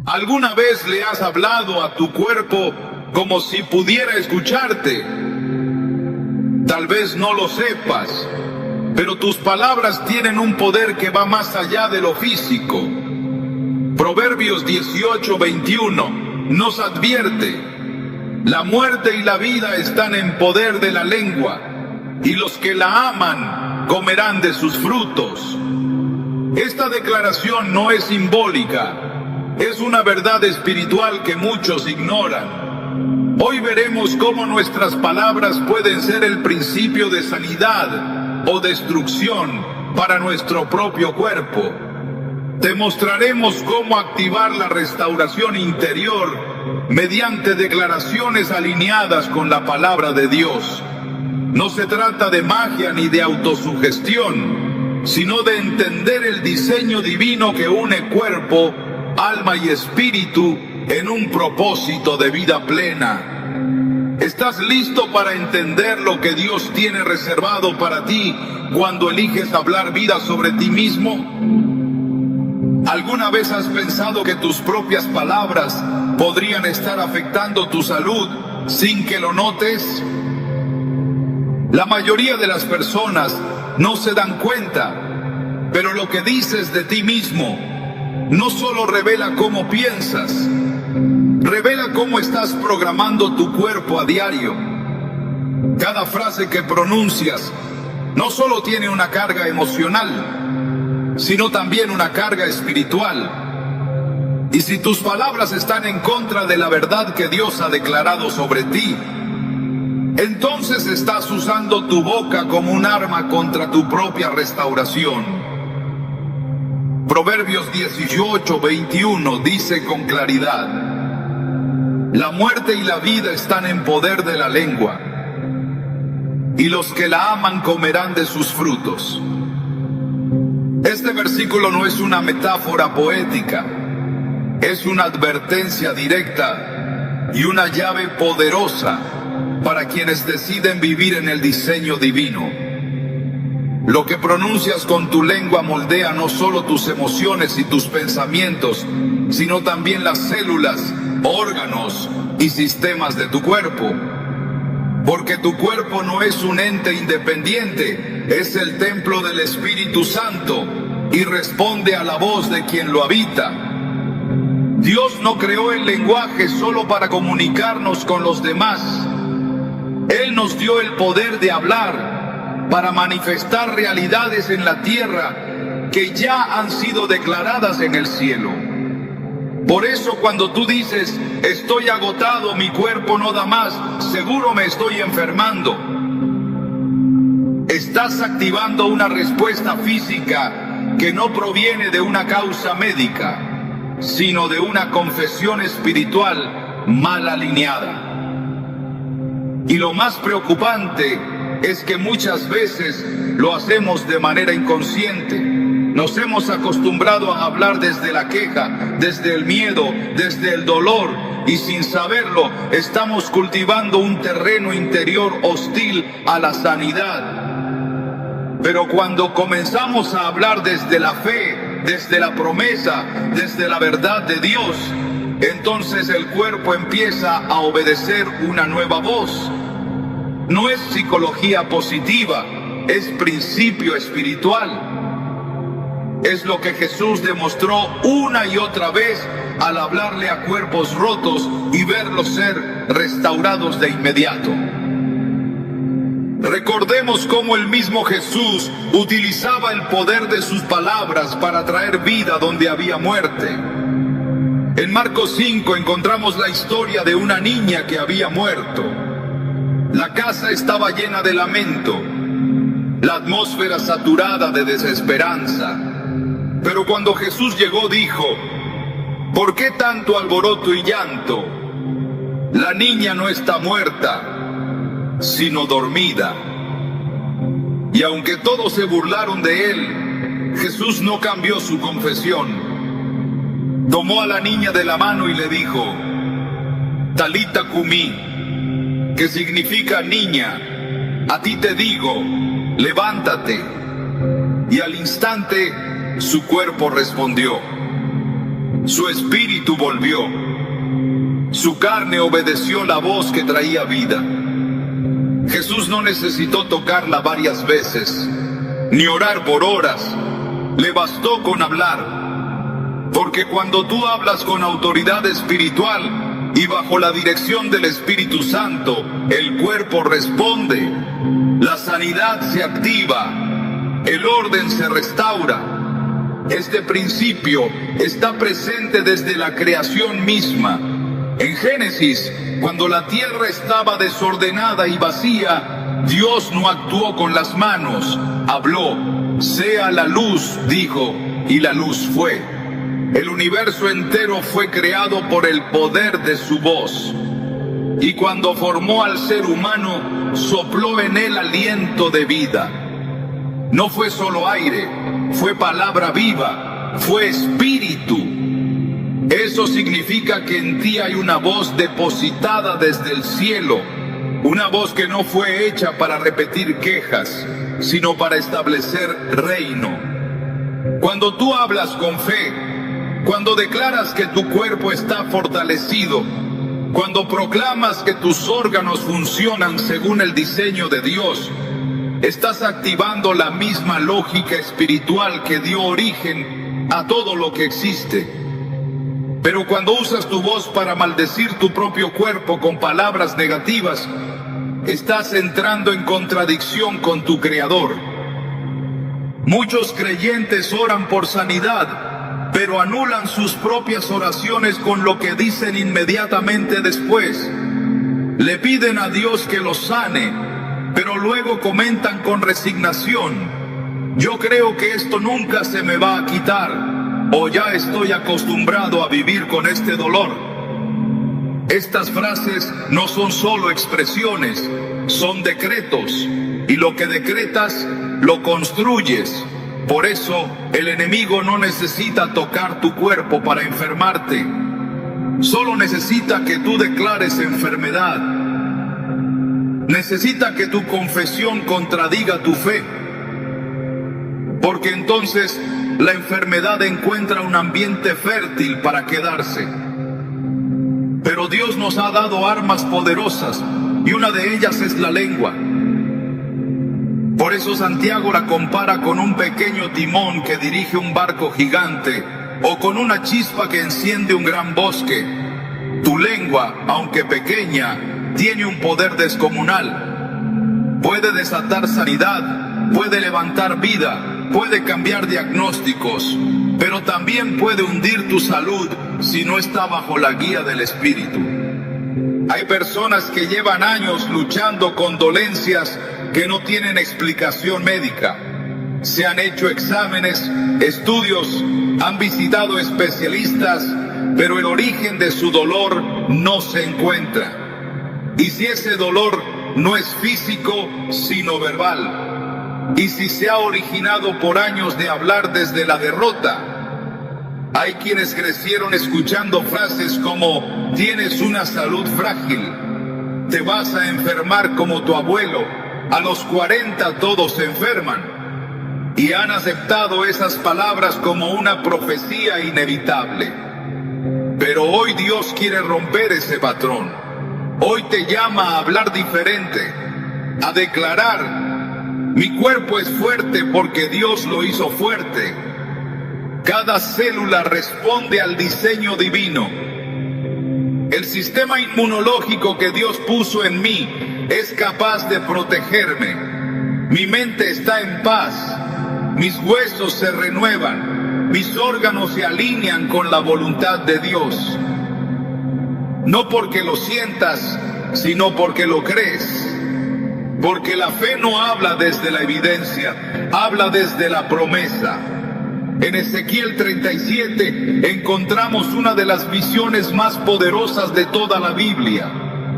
¿Alguna vez le has hablado a tu cuerpo como si pudiera escucharte? Tal vez no lo sepas, pero tus palabras tienen un poder que va más allá de lo físico. Proverbios 18:21 nos advierte: la muerte y la vida están en poder de la lengua, y los que la aman comerán de sus frutos. Esta declaración no es simbólica, es una verdad espiritual que muchos ignoran. Hoy veremos cómo nuestras palabras pueden ser el principio de sanidad o destrucción para nuestro propio cuerpo. Te mostraremos cómo activar la restauración interior mediante declaraciones alineadas con la palabra de Dios. No se trata de magia ni de autosugestión, sino de entender el diseño divino que une cuerpo, alma y espíritu en un propósito de vida plena. ¿Estás listo para entender lo que Dios tiene reservado para ti cuando eliges hablar vida sobre ti mismo? ¿Alguna vez has pensado que tus propias palabras podrían estar afectando tu salud sin que lo notes? La mayoría de las personas no se dan cuenta, pero lo que dices de ti mismo no solo revela cómo piensas, revela cómo estás programando tu cuerpo a diario. Cada frase que pronuncias no solo tiene una carga emocional, sino también una carga espiritual. Y si tus palabras están en contra de la verdad que Dios ha declarado sobre ti, entonces estás usando tu boca como un arma contra tu propia restauración. Proverbios 18:21 dice con claridad: la muerte y la vida están en poder de la lengua, y los que la aman comerán de sus frutos. Este versículo no es una metáfora poética, es una advertencia directa y una llave poderosa para quienes deciden vivir en el diseño divino. Lo que pronuncias con tu lengua moldea no solo tus emociones y tus pensamientos, sino también las células, órganos y sistemas de tu cuerpo. Porque tu cuerpo no es un ente independiente, es el templo del Espíritu Santo y responde a la voz de quien lo habita. Dios no creó el lenguaje solo para comunicarnos con los demás. Él nos dio el poder de hablar para manifestar realidades en la tierra que ya han sido declaradas en el cielo. Por eso cuando tú dices: estoy agotado, mi cuerpo no da más, seguro me estoy enfermando, estás activando una respuesta física que no proviene de una causa médica, sino de una confesión espiritual mal alineada. Y lo más preocupante es que muchas veces lo hacemos de manera inconsciente. Nos hemos acostumbrado a hablar desde la queja, desde el miedo, desde el dolor, y sin saberlo estamos cultivando un terreno interior hostil a la sanidad. Pero cuando comenzamos a hablar desde la fe, desde la promesa, desde la verdad de Dios, entonces el cuerpo empieza a obedecer una nueva voz. No es psicología positiva, es principio espiritual. Es lo que Jesús demostró una y otra vez al hablarle a cuerpos rotos y verlos ser restaurados de inmediato. Recordemos cómo el mismo Jesús utilizaba el poder de sus palabras para traer vida donde había muerte. En Marcos 5 encontramos la historia de una niña que había muerto. La casa estaba llena de lamento, la atmósfera saturada de desesperanza. Pero cuando Jesús llegó dijo: ¿por qué tanto alboroto y llanto? La niña no está muerta, sino dormida. Y aunque todos se burlaron de él, Jesús no cambió su confesión. Tomó a la niña de la mano y le dijo: Talita cumí, que significa niña, a ti te digo, levántate. Y al instante su cuerpo respondió. Su espíritu volvió. Su carne obedeció la voz que traía vida. Jesús no necesitó tocarla varias veces, ni orar por horas. Le bastó con hablar. Porque cuando tú hablas con autoridad espiritual y bajo la dirección del Espíritu Santo, el cuerpo responde, la sanidad se activa, el orden se restaura. Este principio está presente desde la creación misma. En Génesis, cuando la tierra estaba desordenada y vacía, Dios no actuó con las manos, habló, sea la luz, dijo, y la luz fue. El universo entero fue creado por el poder de su voz. Y cuando formó al ser humano, sopló en él aliento de vida. No fue solo aire, fue palabra viva, fue espíritu. Eso significa que en ti hay una voz depositada desde el cielo, una voz que no fue hecha para repetir quejas, sino para establecer reino. Cuando tú hablas con fe, cuando declaras que tu cuerpo está fortalecido, cuando proclamas que tus órganos funcionan según el diseño de Dios, estás activando la misma lógica espiritual que dio origen a todo lo que existe. Pero cuando usas tu voz para maldecir tu propio cuerpo con palabras negativas, estás entrando en contradicción con tu Creador. Muchos creyentes oran por sanidad, pero anulan sus propias oraciones con lo que dicen inmediatamente después. Le piden a Dios que los sane, pero luego comentan con resignación, yo creo que esto nunca se me va a quitar, o ya estoy acostumbrado a vivir con este dolor. Estas frases no son solo expresiones, son decretos, y lo que decretas, lo construyes. Por eso, el enemigo no necesita tocar tu cuerpo para enfermarte. Solo necesita que tú declares enfermedad. Necesita que tu confesión contradiga tu fe. Porque entonces la enfermedad encuentra un ambiente fértil para quedarse. Pero Dios nos ha dado armas poderosas y una de ellas es la lengua. Por eso Santiago la compara con un pequeño timón que dirige un barco gigante o con una chispa que enciende un gran bosque. Tu lengua, aunque pequeña, tiene un poder descomunal. Puede desatar sanidad, puede levantar vida, puede cambiar diagnósticos, pero también puede hundir tu salud si no está bajo la guía del Espíritu. Hay personas que llevan años luchando con dolencias que no tienen explicación médica. Se han hecho exámenes, estudios, han visitado especialistas, pero el origen de su dolor no se encuentra. Y si ese dolor no es físico, sino verbal, y si se ha originado por años de hablar desde la derrota, hay quienes crecieron escuchando frases como, tienes una salud frágil, te vas a enfermar como tu abuelo, a los 40 todos se enferman, y han aceptado esas palabras como una profecía inevitable. Pero hoy Dios quiere romper ese patrón. Hoy te llama a hablar diferente, a declarar, mi cuerpo es fuerte porque Dios lo hizo fuerte. Cada célula responde al diseño divino. El sistema inmunológico que Dios puso en mí es capaz de protegerme. Mi mente está en paz, mis huesos se renuevan, mis órganos se alinean con la voluntad de Dios. No porque lo sientas, sino porque lo crees. Porque la fe no habla desde la evidencia, habla desde la promesa. En Ezequiel 37 encontramos una de las visiones más poderosas de toda la Biblia.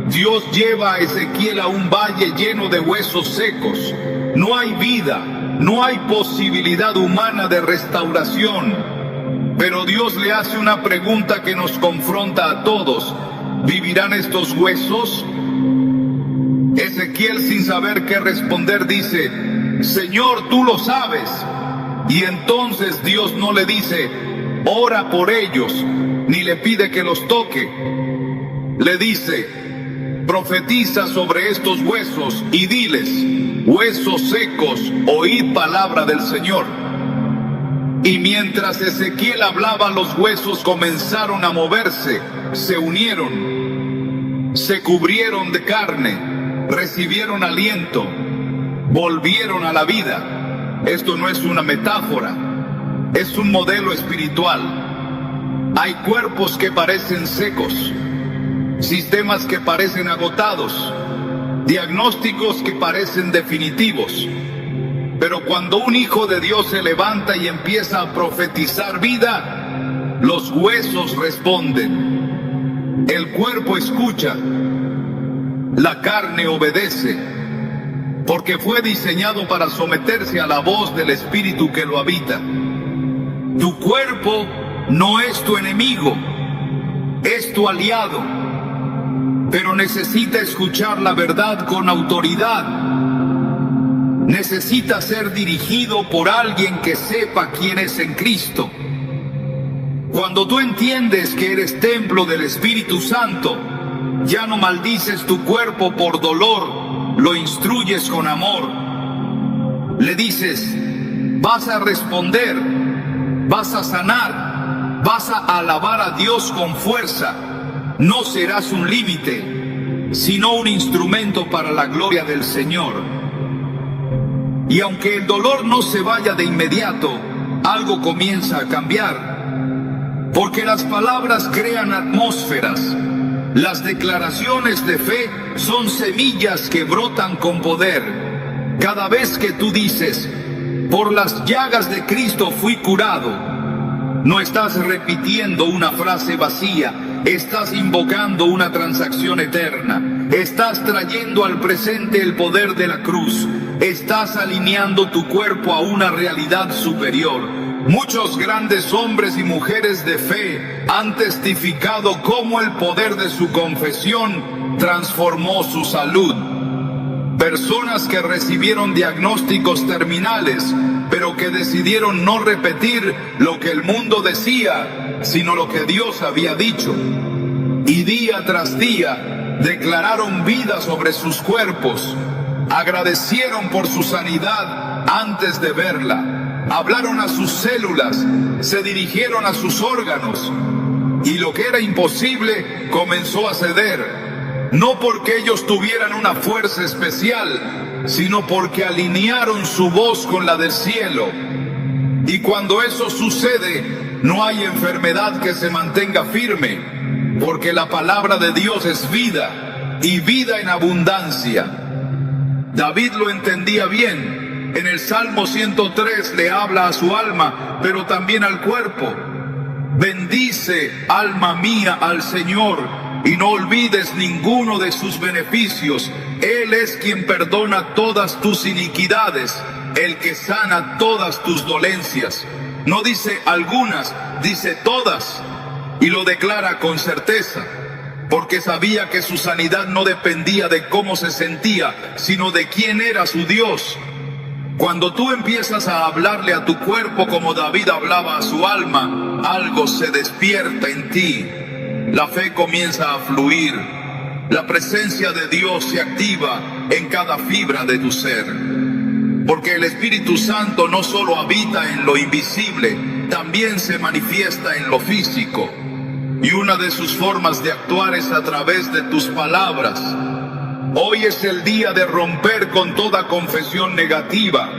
Dios lleva a Ezequiel a un valle lleno de huesos secos. No hay vida, no hay posibilidad humana de restauración. Pero Dios le hace una pregunta que nos confronta a todos. ¿Vivirán estos huesos? Ezequiel, sin saber qué responder, dice, Señor, tú lo sabes. Y entonces Dios no le dice, ora por ellos, ni le pide que los toque. Le dice: profetiza sobre estos huesos y diles: huesos secos, oíd palabra del Señor. Y mientras Ezequiel hablaba, los huesos comenzaron a moverse, se unieron, se cubrieron de carne, recibieron aliento, volvieron a la vida. Esto no es una metáfora, es un modelo espiritual. Hay cuerpos que parecen secos, sistemas que parecen agotados, diagnósticos que parecen definitivos. Pero cuando un hijo de Dios se levanta y empieza a profetizar vida, los huesos responden, el cuerpo escucha, la carne obedece, porque fue diseñado para someterse a la voz del Espíritu que lo habita. Tu cuerpo no es tu enemigo, es tu aliado, pero necesita escuchar la verdad con autoridad. Necesita ser dirigido por alguien que sepa quién es en Cristo. Cuando tú entiendes que eres templo del Espíritu Santo, ya no maldices tu cuerpo por dolor, lo instruyes con amor. Le dices: vas a responder, vas a sanar, vas a alabar a Dios con fuerza. No serás un límite, sino un instrumento para la gloria del Señor. Y aunque el dolor no se vaya de inmediato, algo comienza a cambiar. Porque las palabras crean atmósferas. Las declaraciones de fe son semillas que brotan con poder. Cada vez que tú dices: por las llagas de Cristo fui curado, no estás repitiendo una frase vacía, estás invocando una transacción eterna. Estás trayendo al presente el poder de la cruz. Estás alineando tu cuerpo a una realidad superior. Muchos grandes hombres y mujeres de fe han testificado cómo el poder de su confesión transformó su salud. Personas que recibieron diagnósticos terminales, pero que decidieron no repetir lo que el mundo decía, sino lo que Dios había dicho. Y día tras día declararon vida sobre sus cuerpos, agradecieron por su sanidad antes de verla, hablaron a sus células, se dirigieron a sus órganos, y lo que era imposible comenzó a ceder, no porque ellos tuvieran una fuerza especial, sino porque alinearon su voz con la del cielo. Y cuando eso sucede, no hay enfermedad que se mantenga firme, porque la palabra de Dios es vida, y vida en abundancia. David lo entendía bien. En el Salmo 103 le habla a su alma, pero también al cuerpo. Bendice, alma mía, al Señor, y no olvides ninguno de sus beneficios. Él es quien perdona todas tus iniquidades, el que sana todas tus dolencias. No dice algunas, dice todas. Y lo declara con certeza, porque sabía que su sanidad no dependía de cómo se sentía, sino de quién era su Dios. Cuando tú empiezas a hablarle a tu cuerpo como David hablaba a su alma, algo se despierta en ti. La fe comienza a fluir. La presencia de Dios se activa en cada fibra de tu ser. Porque el Espíritu Santo no solo habita en lo invisible, también se manifiesta en lo físico. Y una de sus formas de actuar es a través de tus palabras. Hoy es el día de romper con toda confesión negativa.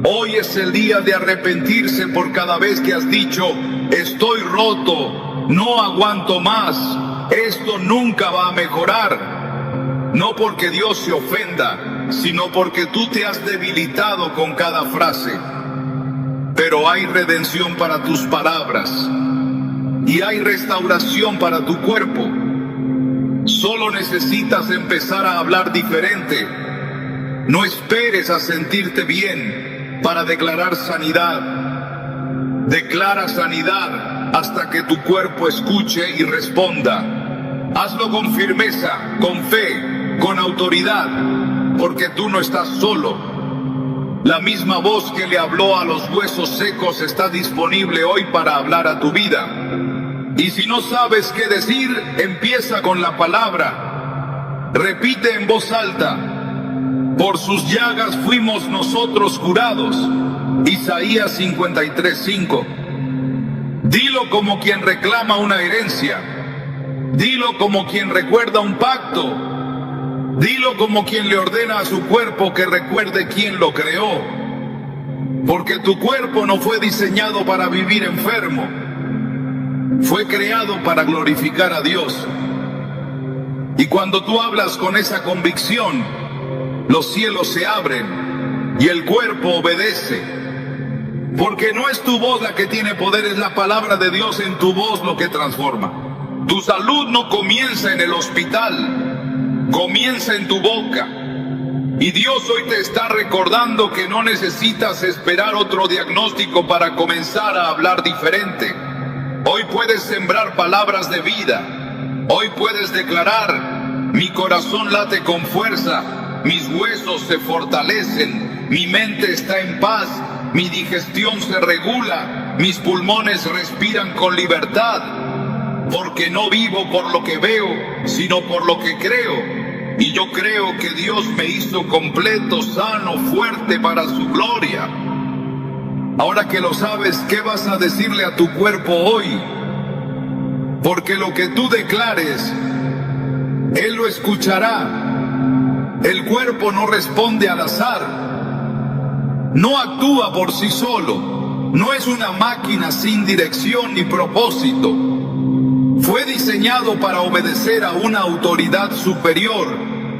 Hoy es el día de arrepentirse por cada vez que has dicho: estoy roto, no aguanto más, esto nunca va a mejorar. No porque Dios se ofenda, sino porque tú te has debilitado con cada frase. Pero hay redención para tus palabras. Y hay restauración para tu cuerpo. Solo necesitas empezar a hablar diferente. No esperes a sentirte bien para declarar sanidad. Declara sanidad hasta que tu cuerpo escuche y responda. Hazlo con firmeza, con fe, con autoridad, porque tú no estás solo. La misma voz que le habló a los huesos secos está disponible hoy para hablar a tu vida. Y si no sabes qué decir, empieza con la palabra. Repite en voz alta: por sus llagas fuimos nosotros curados. Isaías 53:5. Dilo como quien reclama una herencia. Dilo como quien recuerda un pacto. Dilo como quien le ordena a su cuerpo que recuerde quién lo creó. Porque tu cuerpo no fue diseñado para vivir enfermo. Fue creado para glorificar a Dios. Y cuando tú hablas con esa convicción, los cielos se abren y el cuerpo obedece. Porque no es tu voz la que tiene poder, es la palabra de Dios en tu voz lo que transforma. Tu salud no comienza en el hospital, comienza en tu boca. Y Dios hoy te está recordando que no necesitas esperar otro diagnóstico para comenzar a hablar diferente. Hoy puedes sembrar palabras de vida. Hoy puedes declarar: mi corazón late con fuerza, mis huesos se fortalecen, mi mente está en paz, mi digestión se regula, mis pulmones respiran con libertad. Porque no vivo por lo que veo, sino por lo que creo. Y yo creo que Dios me hizo completo, sano, fuerte para su gloria. Ahora que lo sabes, ¿qué vas a decirle a tu cuerpo hoy? Porque lo que tú declares, Él lo escuchará. El cuerpo no responde al azar. No actúa por sí solo. No es una máquina sin dirección ni propósito. Fue diseñado para obedecer a una autoridad superior,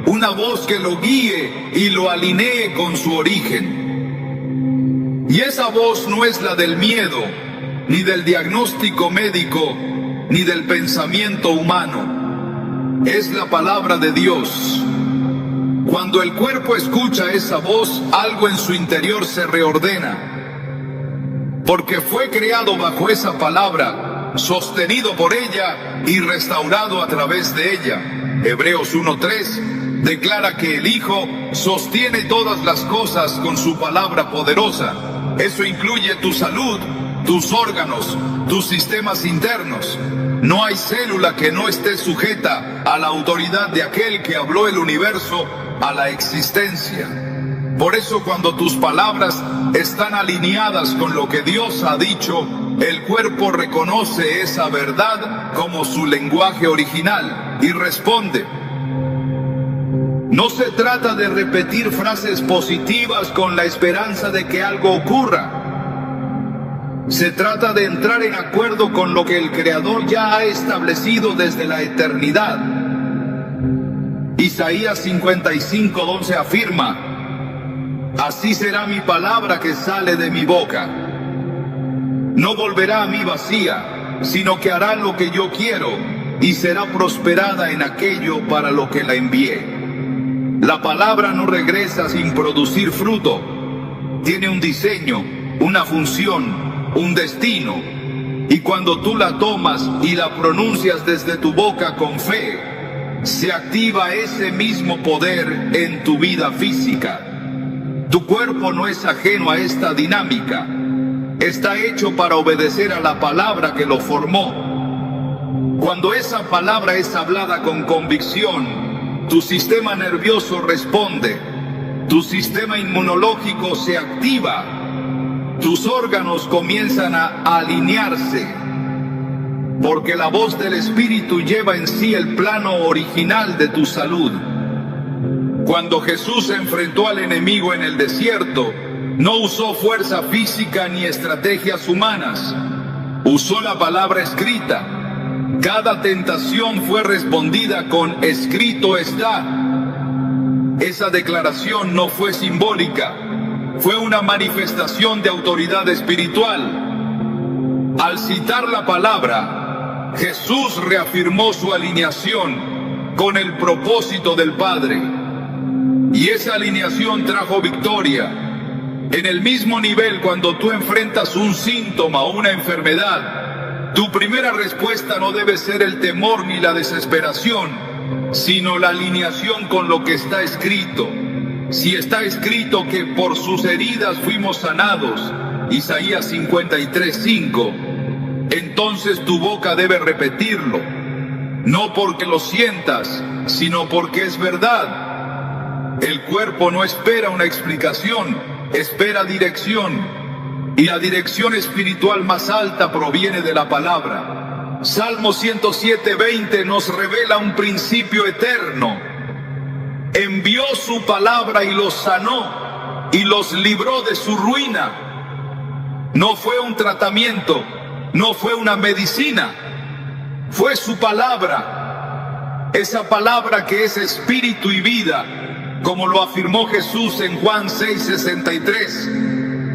una voz que lo guíe y lo alinee con su origen. Y esa voz no es la del miedo, ni del diagnóstico médico, ni del pensamiento humano. Es la palabra de Dios. Cuando el cuerpo escucha esa voz, algo en su interior se reordena. Porque fue creado bajo esa palabra, sostenido por ella y restaurado a través de ella. Hebreos 1:3 declara que el Hijo sostiene todas las cosas con su palabra poderosa. Eso incluye tu salud, tus órganos, tus sistemas internos. No hay célula que no esté sujeta a la autoridad de aquel que habló el universo a la existencia. Por eso, cuando tus palabras están alineadas con lo que Dios ha dicho, el cuerpo reconoce esa verdad como su lenguaje original y responde. No se trata de repetir frases positivas con la esperanza de que algo ocurra. Se trata de entrar en acuerdo con lo que el Creador ya ha establecido desde la eternidad. Isaías 55:11 afirma: así será mi palabra que sale de mi boca. No volverá a mí vacía, sino que hará lo que yo quiero y será prosperada en aquello para lo que la envié. La palabra no regresa sin producir fruto. Tiene un diseño, una función, un destino. Y cuando tú la tomas y la pronuncias desde tu boca con fe, se activa ese mismo poder en tu vida física. Tu cuerpo no es ajeno a esta dinámica. Está hecho para obedecer a la palabra que lo formó. Cuando esa palabra es hablada con convicción, tu sistema nervioso responde, tu sistema inmunológico se activa, tus órganos comienzan a alinearse, porque la voz del Espíritu lleva en sí el plano original de tu salud. Cuando Jesús se enfrentó al enemigo en el desierto, no usó fuerza física ni estrategias humanas. Usó la palabra escrita. Cada tentación fue respondida con escrito está. Esa declaración no fue simbólica, fue una manifestación de autoridad espiritual. Al citar la palabra, Jesús reafirmó su alineación con el propósito del Padre. Y esa alineación trajo victoria. En el mismo nivel, cuando tú enfrentas un síntoma o una enfermedad, tu primera respuesta no debe ser el temor ni la desesperación, sino la alineación con lo que está escrito. si está escrito que por sus heridas fuimos sanados, Isaías 53:5, entonces tu boca debe repetirlo, no porque lo sientas, sino porque es verdad. El cuerpo no espera una explicación, espera dirección, y la dirección espiritual más alta proviene de la palabra. Salmo 107:20 nos revela un principio eterno. Envió su palabra y los sanó y los libró de su ruina. No fue un tratamiento, no fue una medicina, fue su palabra. Esa palabra que es espíritu y vida, como lo afirmó Jesús en Juan 6:63.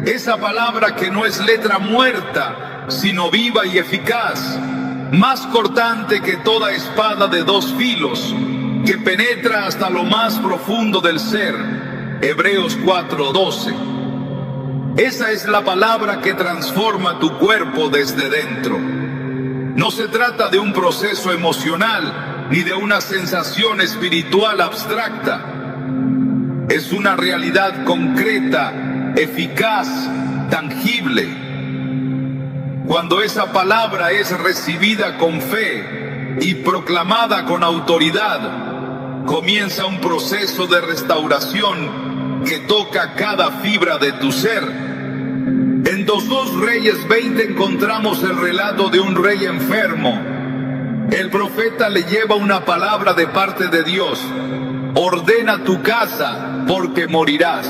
Esa palabra que no es letra muerta, sino viva y eficaz, más cortante que toda espada de dos filos, que penetra hasta lo más profundo del ser. Hebreos 4:12. Esa es la palabra que transforma tu cuerpo desde dentro. No se trata de un proceso emocional ni de una sensación espiritual abstracta. Es una realidad concreta, eficaz, tangible. Cuando esa palabra es recibida con fe y proclamada con autoridad, comienza un proceso de restauración que toca cada fibra de tu ser. En 2 Reyes 20 encontramos el relato de un rey enfermo. El profeta le lleva una palabra de parte de Dios: ordena tu casa porque morirás.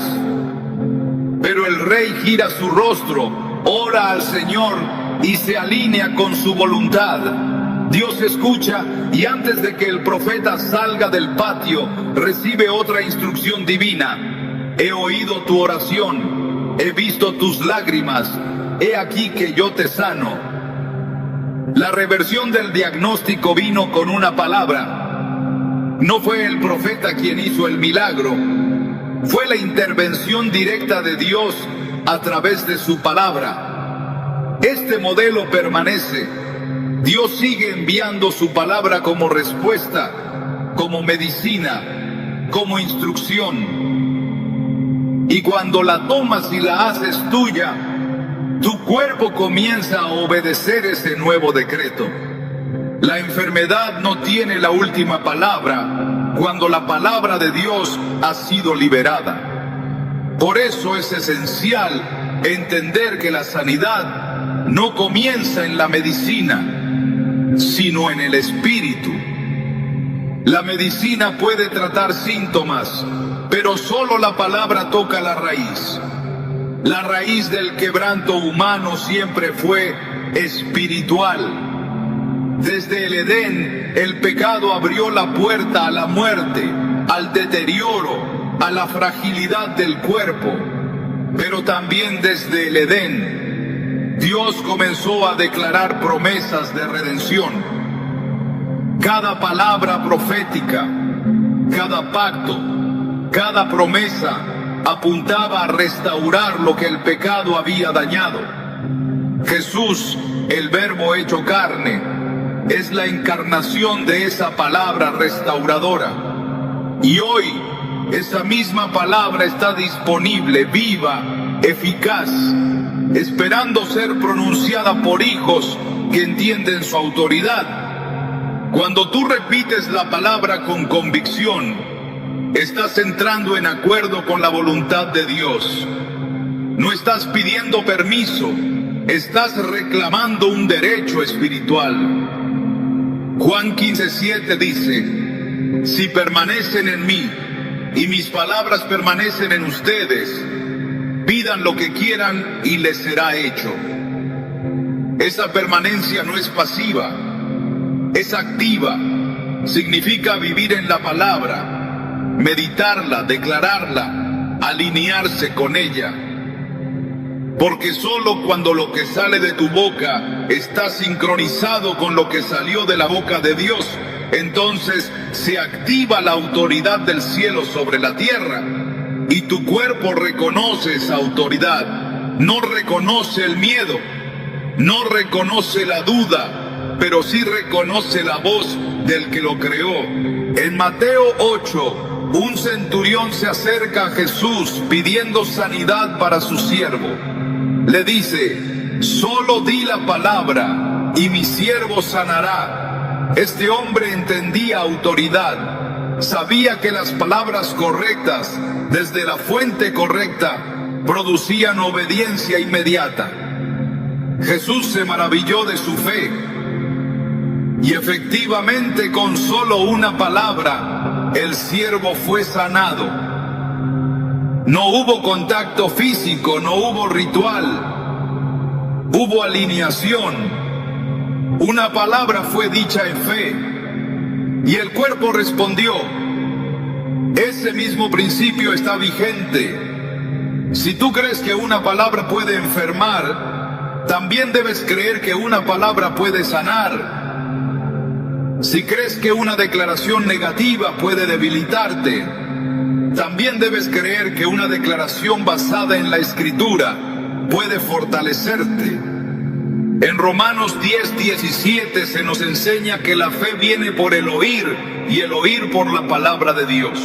Pero el rey gira su rostro, ora al Señor y se alinea con su voluntad. Dios escucha y antes de que el profeta salga del patio, recibe otra instrucción divina: he oído tu oración, he visto tus lágrimas, he aquí que yo te sano. La reversión del diagnóstico vino con una palabra. No fue el profeta quien hizo el milagro, fue la intervención directa de Dios a través de su palabra. Este modelo permanece. Dios sigue enviando su palabra como respuesta, como medicina, como instrucción. Y cuando la tomas y la haces tuya, tu cuerpo comienza a obedecer ese nuevo decreto. La enfermedad no tiene la última palabra cuando la palabra de Dios ha sido liberada. Por eso es esencial entender que la sanidad no comienza en la medicina, sino en el espíritu. La medicina puede tratar síntomas, pero solo la palabra toca la raíz. La raíz del quebranto humano siempre fue espiritual. Desde el Edén, el pecado abrió la puerta a la muerte, al deterioro, a la fragilidad del cuerpo. Pero también desde el Edén, Dios comenzó a declarar promesas de redención. Cada palabra profética, cada pacto, cada promesa apuntaba a restaurar lo que el pecado había dañado. Jesús, el Verbo hecho carne, es la encarnación de esa palabra restauradora. Y hoy, esa misma palabra está disponible, viva, eficaz, esperando ser pronunciada por hijos que entienden su autoridad. Cuando tú repites la palabra con convicción, estás entrando en acuerdo con la voluntad de Dios. No estás pidiendo permiso, estás reclamando un derecho espiritual. Juan 15:7 dice: si permanecen en mí y mis palabras permanecen en ustedes, pidan lo que quieran y les será hecho. Esa permanencia no es pasiva, es activa. Significa vivir en la palabra, meditarla, declararla, alinearse con ella. Porque solo cuando lo que sale de tu boca está sincronizado con lo que salió de la boca de Dios, entonces se activa la autoridad del cielo sobre la tierra. Y tu cuerpo reconoce esa autoridad, no reconoce el miedo, no reconoce la duda, pero sí reconoce la voz del que lo creó. En Mateo 8, un centurión se acerca a Jesús pidiendo sanidad para su siervo. Le dice: solo di la palabra y mi siervo sanará. Este hombre entendía autoridad, sabía que las palabras correctas, desde la fuente correcta, producían obediencia inmediata. Jesús se maravilló de su fe, y efectivamente con solo una palabra, el siervo fue sanado. No hubo contacto físico, no hubo ritual, hubo alineación. Una palabra fue dicha en fe, y el cuerpo respondió. Ese mismo principio está vigente. Si tú crees que una palabra puede enfermar, también debes creer que una palabra puede sanar. Si crees que una declaración negativa puede debilitarte, también debes creer que una declaración basada en la Escritura puede fortalecerte. En Romanos 10:17 se nos enseña que la fe viene por el oír y el oír por la palabra de Dios.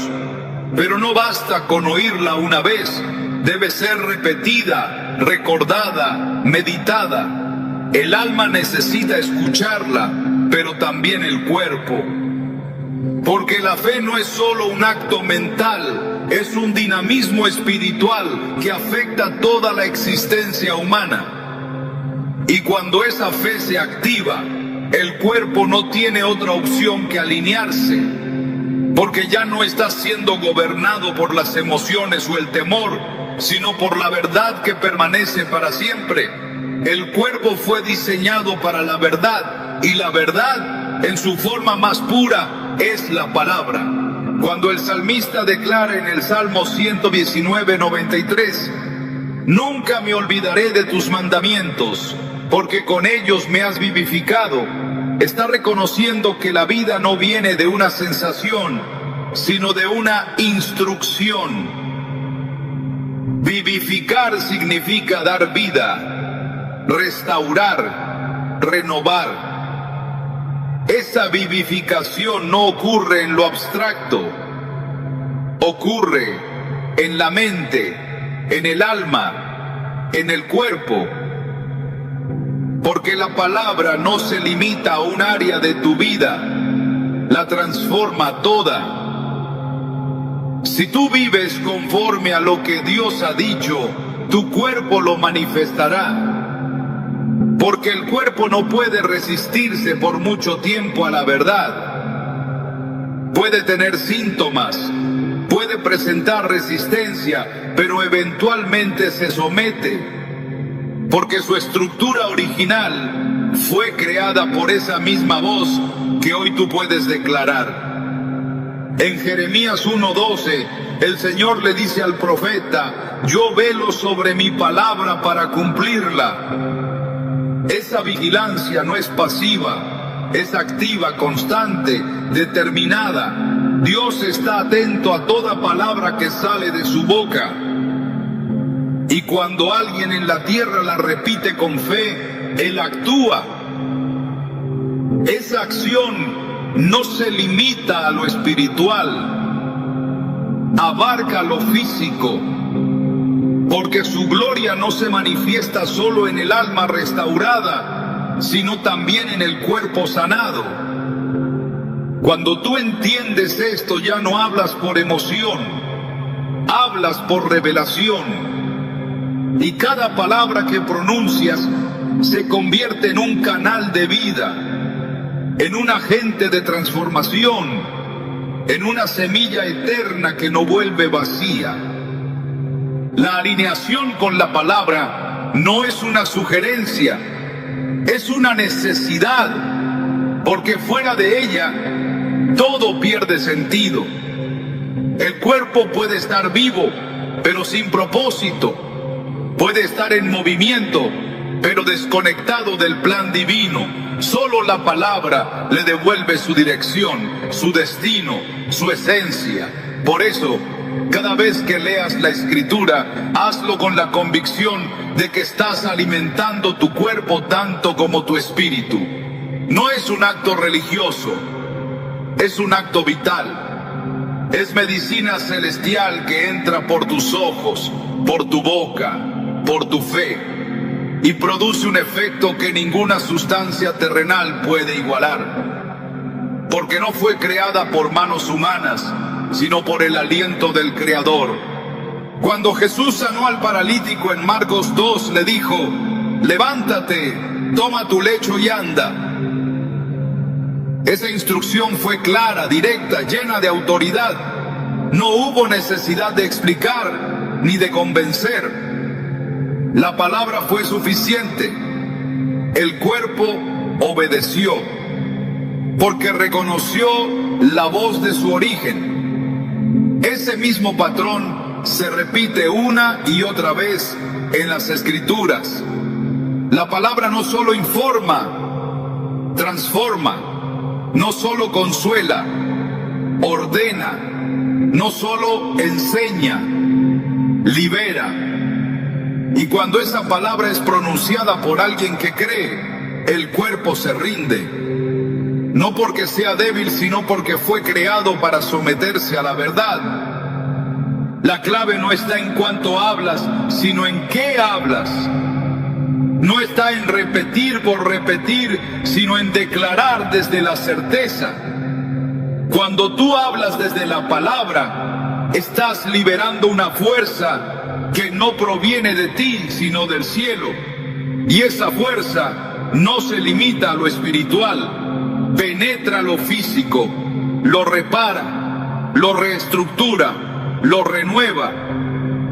Pero no basta con oírla una vez, debe ser repetida, recordada, meditada. El alma necesita escucharla, pero también el cuerpo. Porque la fe no es solo un acto mental, es un dinamismo espiritual que afecta toda la existencia humana. Y cuando esa fe se activa, el cuerpo no tiene otra opción que alinearse, porque ya no está siendo gobernado por las emociones o el temor, sino por la verdad que permanece para siempre. El cuerpo fue diseñado para la verdad, y la verdad, en su forma más pura, es la palabra. Cuando el salmista declara en el Salmo 119:93, nunca me olvidaré de tus mandamientos, porque con ellos me has vivificado, está reconociendo que la vida no viene de una sensación, sino de una instrucción. Vivificar significa dar vida, restaurar, renovar. Esa vivificación no ocurre en lo abstracto, ocurre en la mente, en el alma, en el cuerpo. Porque la palabra no se limita a un área de tu vida, la transforma toda. Si tú vives conforme a lo que Dios ha dicho, tu cuerpo lo manifestará. Porque el cuerpo no puede resistirse por mucho tiempo a la verdad. Puede tener síntomas, puede presentar resistencia, pero eventualmente se somete. Porque su estructura original fue creada por esa misma voz que hoy tú puedes declarar. En Jeremías 1:12, el Señor le dice al profeta: yo velo sobre mi palabra para cumplirla. Esa vigilancia no es pasiva, es activa, constante, determinada. Dios está atento a toda palabra que sale de su boca. Y cuando alguien en la tierra la repite con fe, Él actúa. Esa acción no se limita a lo espiritual, abarca lo físico, porque su gloria no se manifiesta solo en el alma restaurada, sino también en el cuerpo sanado. Cuando tú entiendes esto, ya no hablas por emoción, hablas por revelación. Y cada palabra que pronuncias se convierte en un canal de vida, en un agente de transformación, en una semilla eterna que no vuelve vacía. La alineación con la palabra no es una sugerencia, es una necesidad, porque fuera de ella todo pierde sentido. El cuerpo puede estar vivo, pero sin propósito. Puede estar en movimiento, pero desconectado del plan divino. Solo la palabra le devuelve su dirección, su destino, su esencia. Por eso, cada vez que leas la Escritura, hazlo con la convicción de que estás alimentando tu cuerpo tanto como tu espíritu. No es un acto religioso, es un acto vital. Es medicina celestial que entra por tus ojos, por tu boca, por tu fe, y produce un efecto que ninguna sustancia terrenal puede igualar, porque no fue creada por manos humanas, sino por el aliento del Creador. Cuando Jesús sanó al paralítico en Marcos 2, le dijo: levántate, toma tu lecho y anda. Esa instrucción fue clara, directa, llena de autoridad. No hubo necesidad de explicar ni de convencer. La palabra fue suficiente. El cuerpo obedeció, porque reconoció la voz de su origen. Ese mismo patrón se repite una y otra vez en las Escrituras. La palabra no solo informa, transforma. No solo consuela, ordena, no solo enseña, libera. Y cuando esa palabra es pronunciada por alguien que cree, el cuerpo se rinde. No porque sea débil, sino porque fue creado para someterse a la verdad. La clave no está en cuánto hablas, sino en qué hablas. No está en repetir por repetir, sino en declarar desde la certeza. Cuando tú hablas desde la palabra, estás liberando una fuerza que no proviene de ti, sino del cielo. Y esa fuerza no se limita a lo espiritual, penetra lo físico, lo repara, lo reestructura, lo renueva,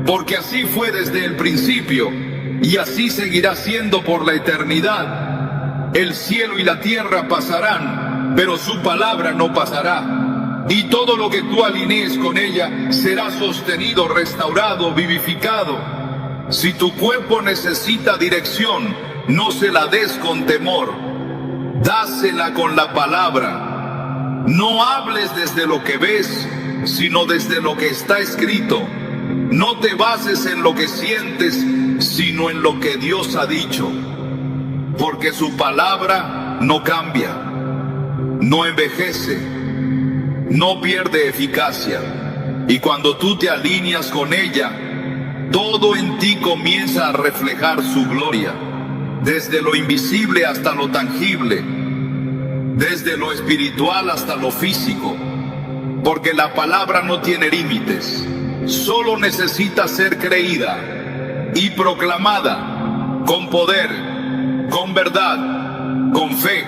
porque así fue desde el principio. Y así seguirá siendo por la eternidad. El cielo y la tierra pasarán, pero su palabra no pasará. Y todo lo que tú alinees con ella será sostenido, restaurado, vivificado. Si tu cuerpo necesita dirección, no se la des con temor. Dásela con la palabra. No hables desde lo que ves, sino desde lo que está escrito. No te bases en lo que sientes, sino en lo que Dios ha dicho, porque su palabra no cambia, no envejece, no pierde eficacia, y cuando tú te alineas con ella, todo en ti comienza a reflejar su gloria, desde lo invisible hasta lo tangible, desde lo espiritual hasta lo físico, porque la palabra no tiene límites, solo necesita ser creída y proclamada con poder, con verdad, con fe.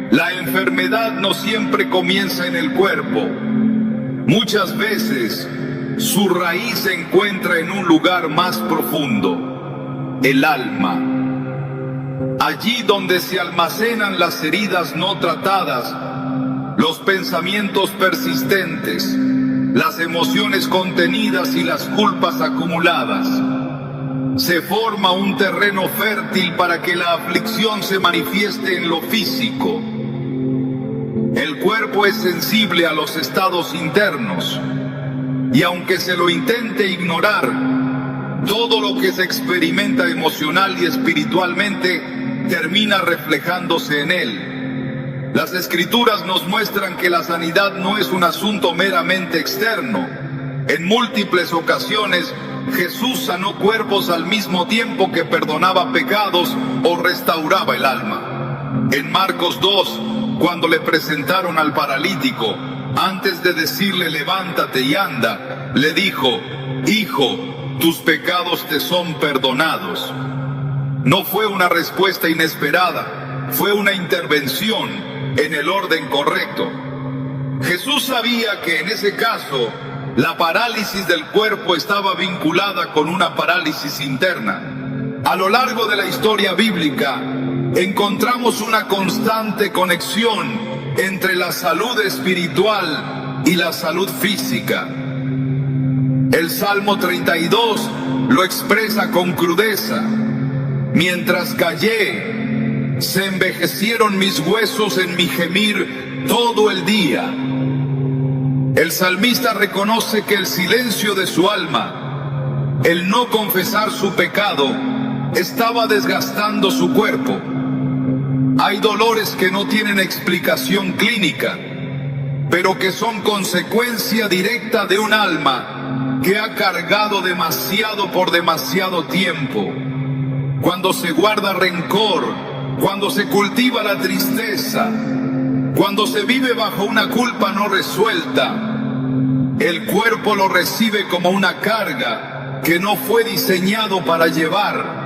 La enfermedad no siempre comienza en el cuerpo. Muchas veces su raíz se encuentra en un lugar más profundo, el alma. Allí donde se almacenan las heridas no tratadas, los pensamientos persistentes, las emociones contenidas y las culpas acumuladas. Se forma un terreno fértil para que la aflicción se manifieste en lo físico. El cuerpo es sensible a los estados internos, y aunque se lo intente ignorar, todo lo que se experimenta emocional y espiritualmente termina reflejándose en él. Las Escrituras nos muestran que la sanidad no es un asunto meramente externo. En múltiples ocasiones, Jesús sanó cuerpos al mismo tiempo que perdonaba pecados o restauraba el alma. En Marcos 2, cuando le presentaron al paralítico, antes de decirle levántate y anda, le dijo: hijo, tus pecados te son perdonados. No fue una respuesta inesperada, fue una intervención en el orden correcto. Jesús sabía que en ese caso la parálisis del cuerpo estaba vinculada con una parálisis interna. A lo largo de la historia bíblica encontramos una constante conexión entre la salud espiritual y la salud física. El Salmo 32 lo expresa con crudeza: mientras callé, se envejecieron mis huesos en mi gemir todo el día. El salmista reconoce que el silencio de su alma, el no confesar su pecado, estaba desgastando su cuerpo. Hay dolores que no tienen explicación clínica, pero que son consecuencia directa de un alma que ha cargado demasiado por demasiado tiempo. Cuando se guarda rencor, cuando se cultiva la tristeza, cuando se vive bajo una culpa no resuelta, el cuerpo lo recibe como una carga que no fue diseñado para llevar.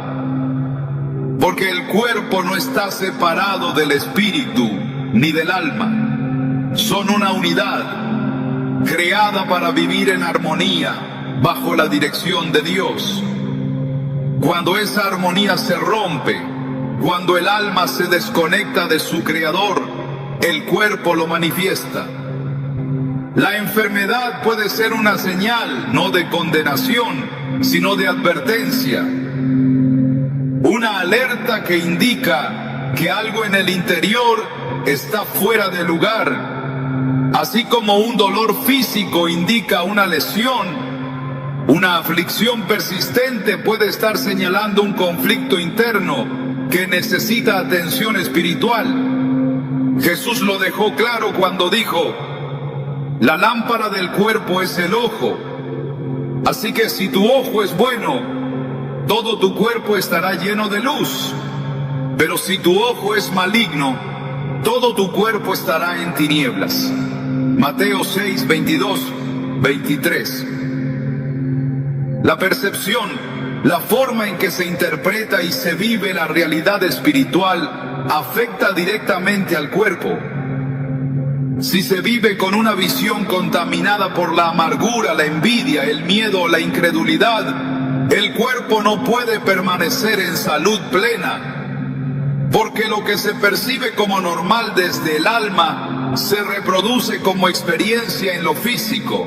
Porque el cuerpo no está separado del espíritu ni del alma. Son una unidad creada para vivir en armonía bajo la dirección de Dios. Cuando esa armonía se rompe, cuando el alma se desconecta de su creador, el cuerpo lo manifiesta. La enfermedad puede ser una señal no de condenación, sino de advertencia. Una alerta que indica que algo en el interior está fuera de lugar. Así como un dolor físico indica una lesión, una aflicción persistente puede estar señalando un conflicto interno que necesita atención espiritual. Jesús lo dejó claro cuando dijo: la lámpara del cuerpo es el ojo. Así que si tu ojo es bueno, todo tu cuerpo estará lleno de luz. Pero si tu ojo es maligno, todo tu cuerpo estará en tinieblas. Mateo 6, 22, 23. La percepción, la forma en que se interpreta y se vive la realidad espiritual afecta directamente al cuerpo. Si se vive con una visión contaminada por la amargura, la envidia, el miedo, la incredulidad, el cuerpo no puede permanecer en salud plena, porque lo que se percibe como normal desde el alma se reproduce como experiencia en lo físico.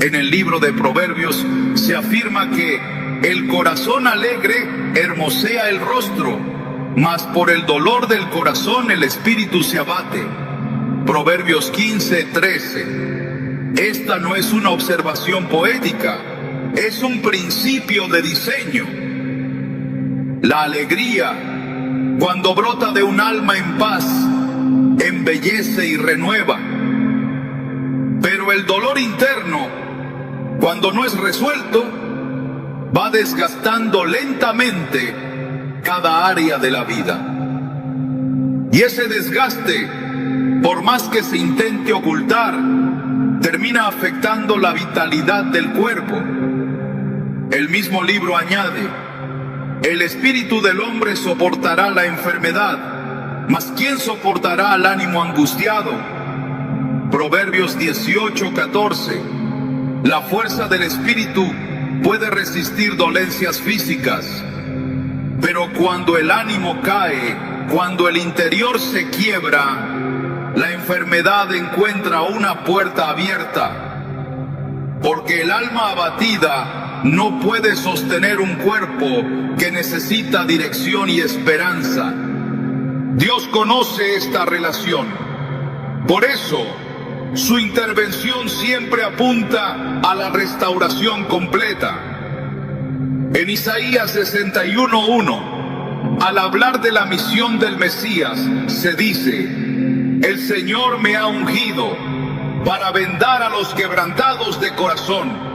En el libro de Proverbios se afirma que el corazón alegre hermosea el rostro, mas por el dolor del corazón el espíritu se abate. Proverbios 15, 13. Esta no es una observación poética, es un principio de diseño. La alegría, cuando brota de un alma en paz, embellece y renueva. Pero el dolor interno, cuando no es resuelto, va desgastando lentamente cada área de la vida. Y ese desgaste, por más que se intente ocultar, termina afectando la vitalidad del cuerpo. El mismo libro añade: el espíritu del hombre soportará la enfermedad, mas ¿quién soportará al ánimo angustiado? Proverbios 18, 14. La fuerza del espíritu puede resistir dolencias físicas, pero cuando el ánimo cae, cuando el interior se quiebra, la enfermedad encuentra una puerta abierta, porque el alma abatida no puede sostener un cuerpo que necesita dirección y esperanza. Dios conoce esta relación. Por eso, su intervención siempre apunta a la restauración completa. En Isaías 61:1, al hablar de la misión del Mesías, se dice: el Señor me ha ungido para vendar a los quebrantados de corazón.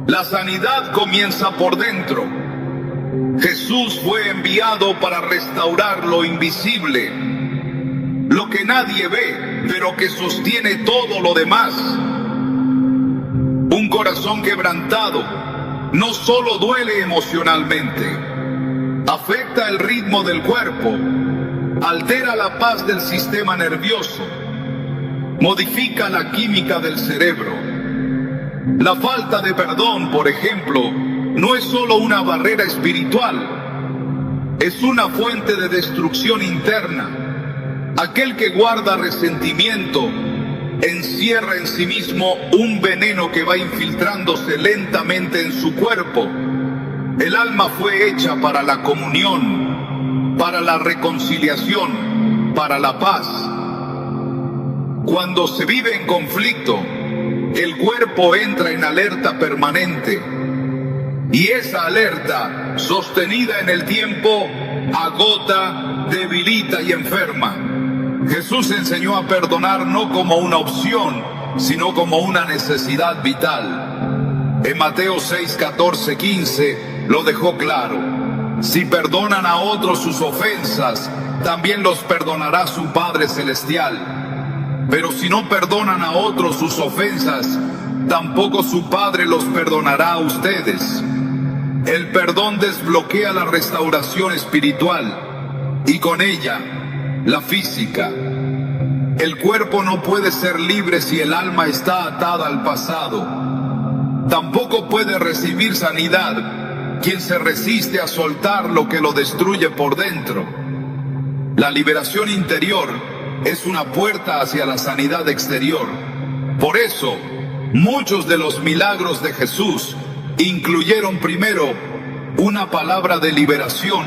La sanidad comienza por dentro. Jesús fue enviado para restaurar lo invisible, lo que nadie ve, pero que sostiene todo lo demás. Un corazón quebrantado no solo duele emocionalmente, afecta el ritmo del cuerpo, altera la paz del sistema nervioso, modifica la química del cerebro. La falta de perdón, por ejemplo, no es solo una barrera espiritual, es una fuente de destrucción interna. Aquel que guarda resentimiento encierra en sí mismo un veneno que va infiltrándose lentamente en su cuerpo. El alma fue hecha para la comunión, para la reconciliación, para la paz. Cuando se vive en conflicto, el cuerpo entra en alerta permanente, y esa alerta, sostenida en el tiempo, agota, debilita y enferma. Jesús enseñó a perdonar no como una opción, sino como una necesidad vital. En Mateo 6, 14, 15 lo dejó claro. Si perdonan a otros sus ofensas, también los perdonará su Padre Celestial. Pero si no perdonan a otros sus ofensas, tampoco su Padre los perdonará a ustedes. El perdón desbloquea la restauración espiritual y con ella la física. El cuerpo no puede ser libre si el alma está atada al pasado. Tampoco puede recibir sanidad quien se resiste a soltar lo que lo destruye por dentro. La liberación interior es una puerta hacia la sanidad exterior. Por eso, muchos de los milagros de Jesús incluyeron primero una palabra de liberación,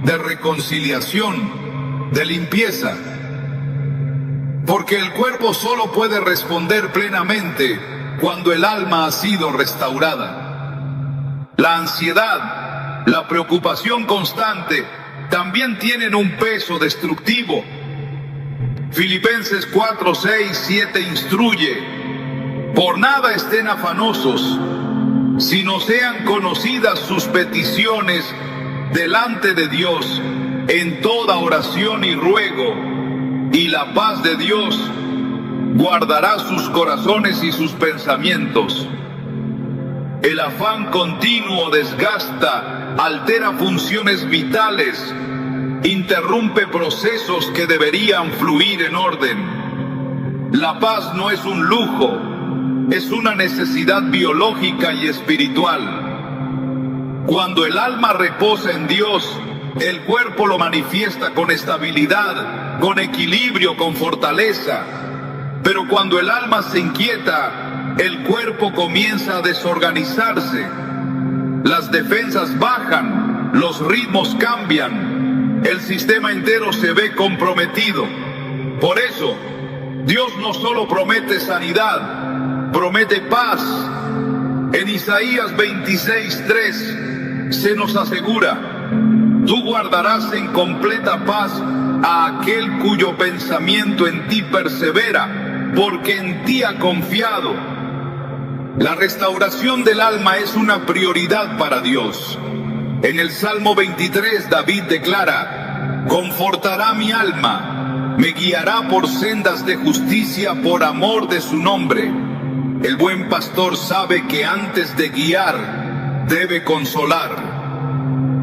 de reconciliación, de limpieza. Porque el cuerpo solo puede responder plenamente cuando el alma ha sido restaurada. La ansiedad, la preocupación constante, también tienen un peso destructivo. Filipenses 4, 6, 7 instruye: por nada estén afanosos, sino sean conocidas sus peticiones delante de Dios en toda oración y ruego, y la paz de Dios guardará sus corazones y sus pensamientos. El afán continuo desgasta, altera funciones vitales, interrumpe procesos que deberían fluir en orden. La paz no es un lujo, es una necesidad biológica y espiritual. Cuando el alma reposa en Dios, el cuerpo lo manifiesta con estabilidad, con equilibrio, con fortaleza. Pero cuando el alma se inquieta, el cuerpo comienza a desorganizarse. Las defensas bajan, los ritmos cambian, el sistema entero se ve comprometido. Por eso, Dios no solo promete sanidad, promete paz. En Isaías 26:3 se nos asegura: tú guardarás en completa paz a aquel cuyo pensamiento en ti persevera, porque en ti ha confiado. La restauración del alma es una prioridad para Dios. En el Salmo 23, David declara: confortará mi alma, me guiará por sendas de justicia por amor de su nombre. El buen pastor sabe que antes de guiar, debe consolar.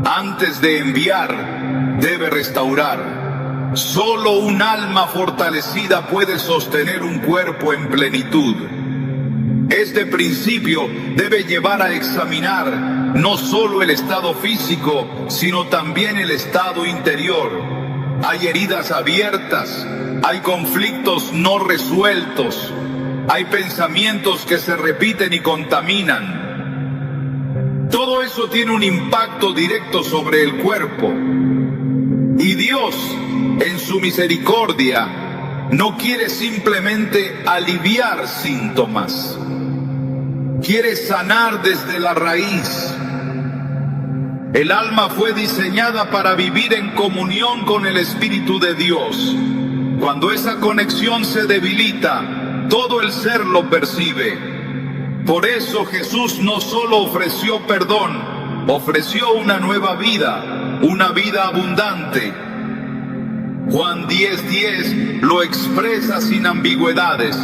Antes de enviar, debe restaurar. Solo un alma fortalecida puede sostener un cuerpo en plenitud. Este principio debe llevar a examinar no solo el estado físico, sino también el estado interior. Hay heridas abiertas, hay conflictos no resueltos, hay pensamientos que se repiten y contaminan. Todo eso tiene un impacto directo sobre el cuerpo. Y Dios, en su misericordia, no quiere simplemente aliviar síntomas. Quiere sanar desde la raíz. El alma fue diseñada para vivir en comunión con el Espíritu de Dios. Cuando esa conexión se debilita, todo el ser lo percibe. Por eso Jesús no solo ofreció perdón, ofreció una nueva vida, una vida abundante. Juan 10:10 lo expresa sin ambigüedades: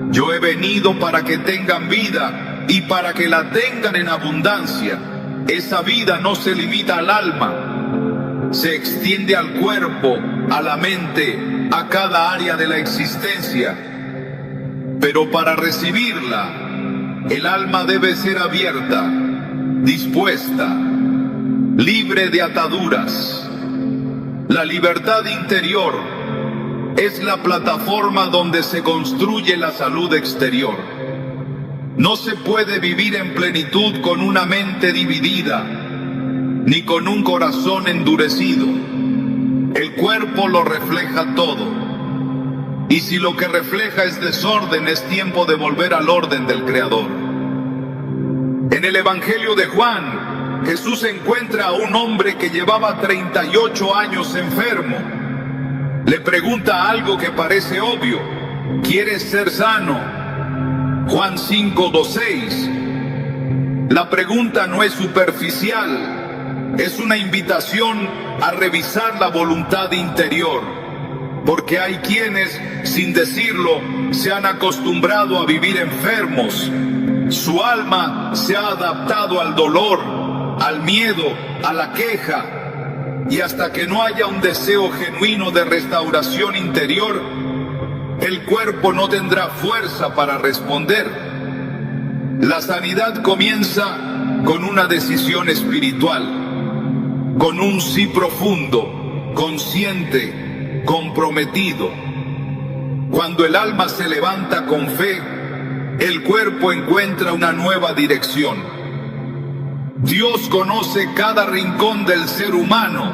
yo he venido para que tengan vida y para que la tengan en abundancia. Esa vida no se limita al alma, se extiende al cuerpo, a la mente, a cada área de la existencia. Pero para recibirla, el alma debe ser abierta, dispuesta, libre de ataduras. La libertad interior es la plataforma donde se construye la salud exterior. No se puede vivir en plenitud con una mente dividida, ni con un corazón endurecido. El cuerpo lo refleja todo. Y si lo que refleja es desorden, es tiempo de volver al orden del Creador. En el Evangelio de Juan, Jesús encuentra a un hombre que llevaba 38 años enfermo. Le pregunta algo que parece obvio: ¿quieres ser sano? Juan 5:6. La pregunta no es superficial, es una invitación a revisar la voluntad interior, porque hay quienes, sin decirlo, se han acostumbrado a vivir enfermos. Su alma se ha adaptado al dolor, al miedo, a la queja, y hasta que no haya un deseo genuino de restauración interior, el cuerpo no tendrá fuerza para responder. La sanidad comienza con una decisión espiritual, con un sí profundo, consciente, comprometido. Cuando el alma se levanta con fe, el cuerpo encuentra una nueva dirección. Dios conoce cada rincón del ser humano,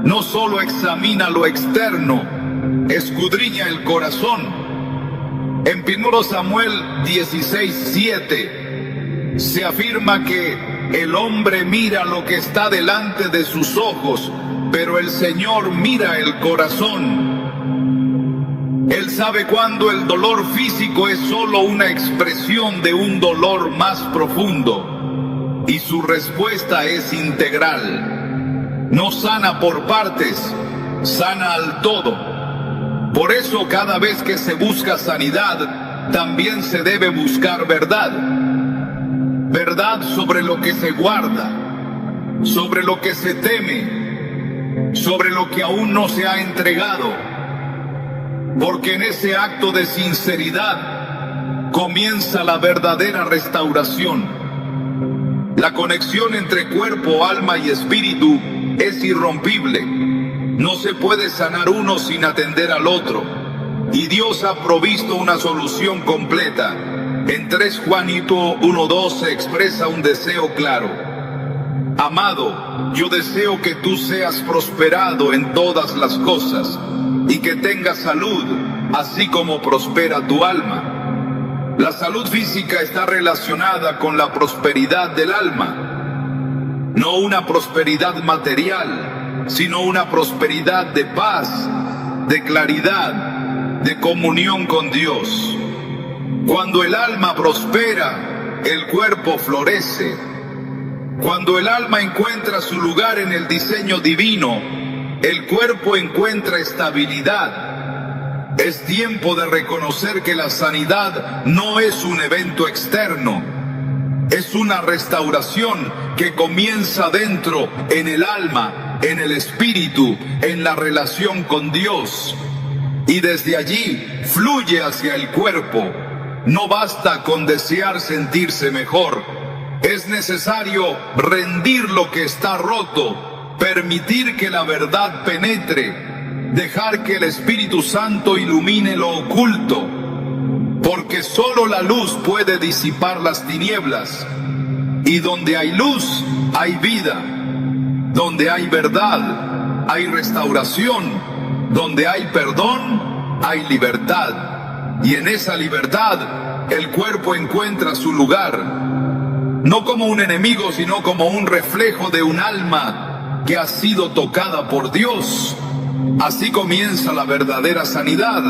no solo examina lo externo, escudriña el corazón. En 1 Samuel 16:7 se afirma que el hombre mira lo que está delante de sus ojos, pero el Señor mira el corazón. Él sabe cuándo el dolor físico es solo una expresión de un dolor más profundo, y su respuesta es integral. No sana por partes, sana al todo. Por eso cada vez que se busca sanidad, también se debe buscar verdad. Verdad sobre lo que se guarda, sobre lo que se teme, sobre lo que aún no se ha entregado. Porque en ese acto de sinceridad comienza la verdadera restauración. La conexión entre cuerpo, alma y espíritu es irrompible. No se puede sanar uno sin atender al otro, y Dios ha provisto una solución completa. En 3 Juanito 1:2 se expresa un deseo claro: amado, yo deseo que tú seas prosperado en todas las cosas, y que tengas salud, así como prospera tu alma. La salud física está relacionada con la prosperidad del alma, no una prosperidad material, sino una prosperidad de paz, de claridad, de comunión con Dios. Cuando el alma prospera, el cuerpo florece. Cuando el alma encuentra su lugar en el diseño divino, el cuerpo encuentra estabilidad. Es tiempo de reconocer que la sanidad no es un evento externo, es una restauración que comienza dentro, en el alma, en el espíritu, en la relación con Dios, y desde allí fluye hacia el cuerpo. No basta con desear sentirse mejor, es necesario rendir lo que está roto, permitir que la verdad penetre, dejar que el Espíritu Santo ilumine lo oculto, porque solo la luz puede disipar las tinieblas, y donde hay luz hay vida. Donde hay verdad, hay restauración. Donde hay perdón, hay libertad. Y en esa libertad, el cuerpo encuentra su lugar. No como un enemigo, sino como un reflejo de un alma que ha sido tocada por Dios. Así comienza la verdadera sanidad.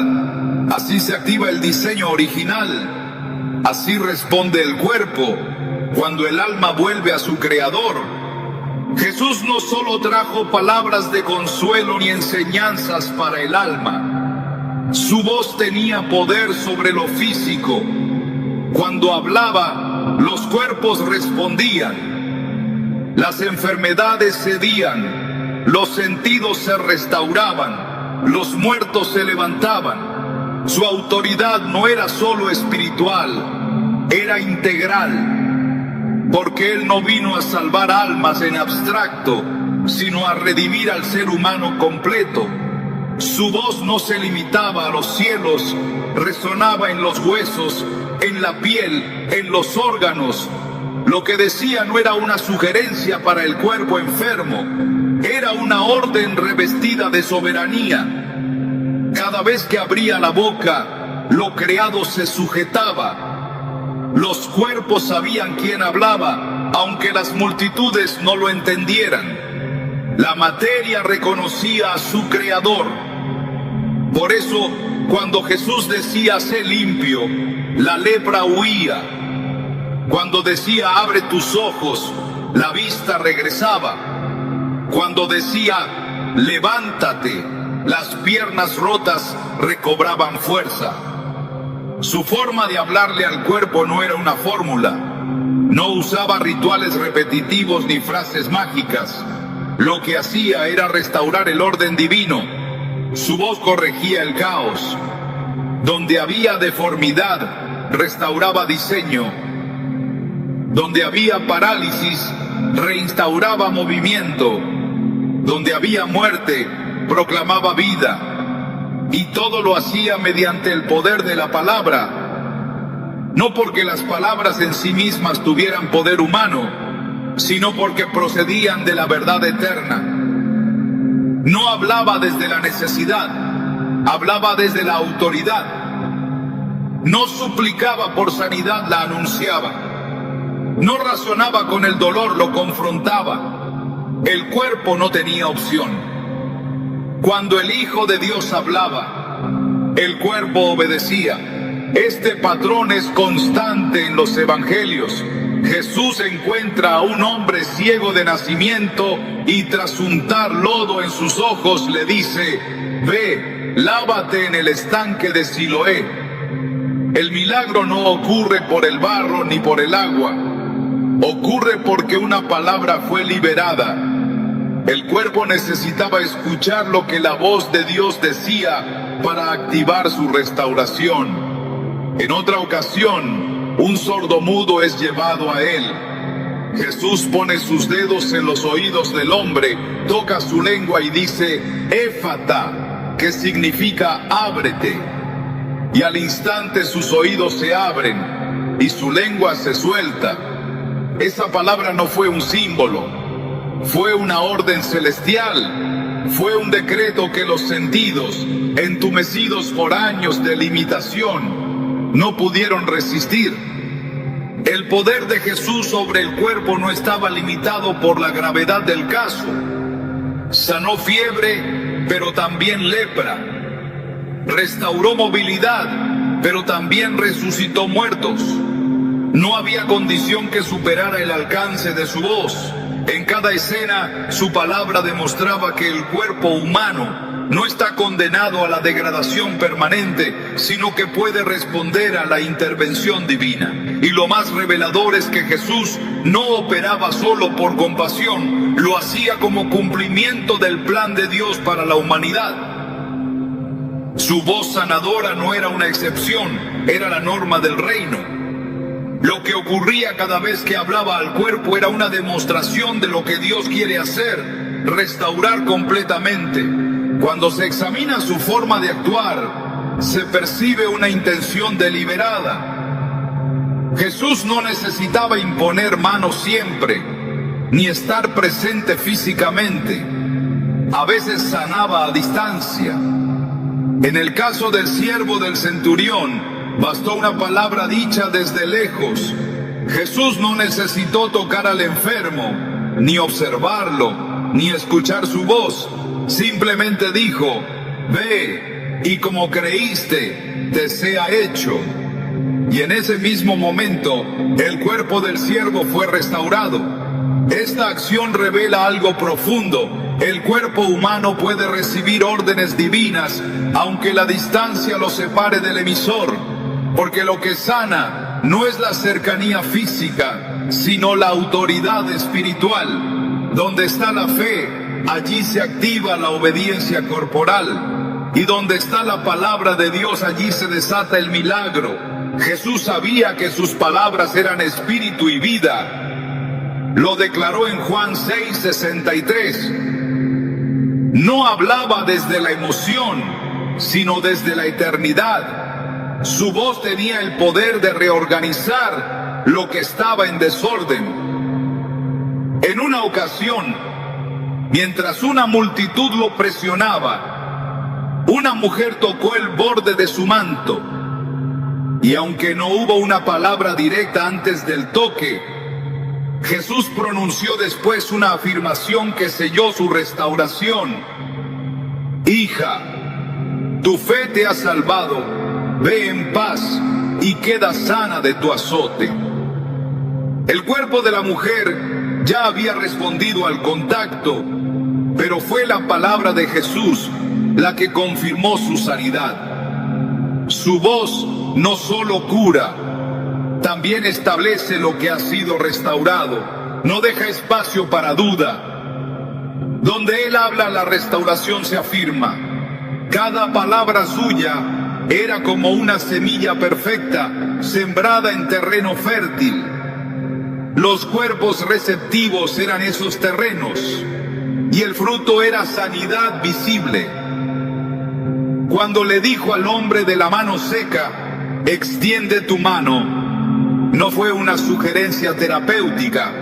Así se activa el diseño original. Así responde el cuerpo cuando el alma vuelve a su Creador. Jesús no solo trajo palabras de consuelo ni enseñanzas para el alma. Su voz tenía poder sobre lo físico. Cuando hablaba, los cuerpos respondían. Las enfermedades cedían. Los sentidos se restauraban. Los muertos se levantaban. Su autoridad no era solo espiritual, era integral. Porque Él no vino a salvar almas en abstracto, sino a redimir al ser humano completo. Su voz no se limitaba a los cielos, resonaba en los huesos, en la piel, en los órganos. Lo que decía no era una sugerencia para el cuerpo enfermo, era una orden revestida de soberanía. Cada vez que abría la boca, lo creado se sujetaba. Los cuerpos sabían quién hablaba, aunque las multitudes no lo entendieran. La materia reconocía a su creador. Por eso, cuando Jesús decía, sé limpio, la lepra huía. Cuando decía, abre tus ojos, la vista regresaba. Cuando decía, levántate, las piernas rotas recobraban fuerza. Su forma de hablarle al cuerpo no era una fórmula. No usaba rituales repetitivos ni frases mágicas. Lo que hacía era restaurar el orden divino. Su voz corregía el caos. Donde había deformidad, restauraba diseño. Donde había parálisis, reinstauraba movimiento. Donde había muerte, proclamaba vida. Y todo lo hacía mediante el poder de la palabra. No porque las palabras en sí mismas tuvieran poder humano, sino porque procedían de la verdad eterna. No hablaba desde la necesidad, hablaba desde la autoridad. No suplicaba por sanidad, la anunciaba. No razonaba con el dolor, lo confrontaba. El cuerpo no tenía opción. Cuando el Hijo de Dios hablaba, el cuerpo obedecía. Este patrón es constante en los evangelios. Jesús encuentra a un hombre ciego de nacimiento y tras untar lodo en sus ojos le dice, ve, lávate en el estanque de Siloé. El milagro no ocurre por el barro ni por el agua. Ocurre porque una palabra fue liberada. El cuerpo necesitaba escuchar lo que la voz de Dios decía para activar su restauración. En otra ocasión, un sordomudo es llevado a él. Jesús pone sus dedos en los oídos del hombre, toca su lengua y dice, Éfata, que significa ábrete. Y al instante sus oídos se abren y su lengua se suelta. Esa palabra no fue un símbolo. Fue una orden celestial, fue un decreto que los sentidos, entumecidos por años de limitación, no pudieron resistir. El poder de Jesús sobre el cuerpo no estaba limitado por la gravedad del caso. Sanó fiebre, pero también lepra. Restauró movilidad, pero también resucitó muertos. No había condición que superara el alcance de su voz. En cada escena, su palabra demostraba que el cuerpo humano no está condenado a la degradación permanente, sino que puede responder a la intervención divina. Y lo más revelador es que Jesús no operaba solo por compasión, lo hacía como cumplimiento del plan de Dios para la humanidad. Su voz sanadora no era una excepción, era la norma del reino. Lo que ocurría cada vez que hablaba al cuerpo era una demostración de lo que Dios quiere hacer, restaurar completamente. Cuando se examina su forma de actuar, se percibe una intención deliberada. Jesús no necesitaba imponer manos siempre, ni estar presente físicamente. A veces sanaba a distancia. En el caso del siervo del centurión, bastó una palabra dicha desde lejos. Jesús no necesitó tocar al enfermo, ni observarlo, ni escuchar su voz. Simplemente dijo, ve, y como creíste, te sea hecho. Y en ese mismo momento, el cuerpo del siervo fue restaurado. Esta acción revela algo profundo. El cuerpo humano puede recibir órdenes divinas, aunque la distancia lo separe del emisor. Porque lo que sana no es la cercanía física, sino la autoridad espiritual. Donde está la fe, allí se activa la obediencia corporal. Y donde está la palabra de Dios, allí se desata el milagro. Jesús sabía que sus palabras eran espíritu y vida. Lo declaró en Juan 6:63. No hablaba desde la emoción, sino desde la eternidad. Su voz tenía el poder de reorganizar lo que estaba en desorden. En una ocasión, mientras una multitud lo presionaba, una mujer tocó el borde de su manto. Y aunque no hubo una palabra directa antes del toque, Jesús pronunció después una afirmación que selló su restauración. Hija, tu fe te ha salvado, ve en paz y queda sana de tu azote. El cuerpo de la mujer ya había respondido al contacto, pero fue la palabra de Jesús la que confirmó su sanidad. Su voz no solo cura, también establece lo que ha sido restaurado, no deja espacio para duda. Donde Él habla, la restauración se afirma. Cada palabra suya era como una semilla perfecta, sembrada en terreno fértil. Los cuerpos receptivos eran esos terrenos, y el fruto era sanidad visible. Cuando le dijo al hombre de la mano seca, extiende tu mano, no fue una sugerencia terapéutica,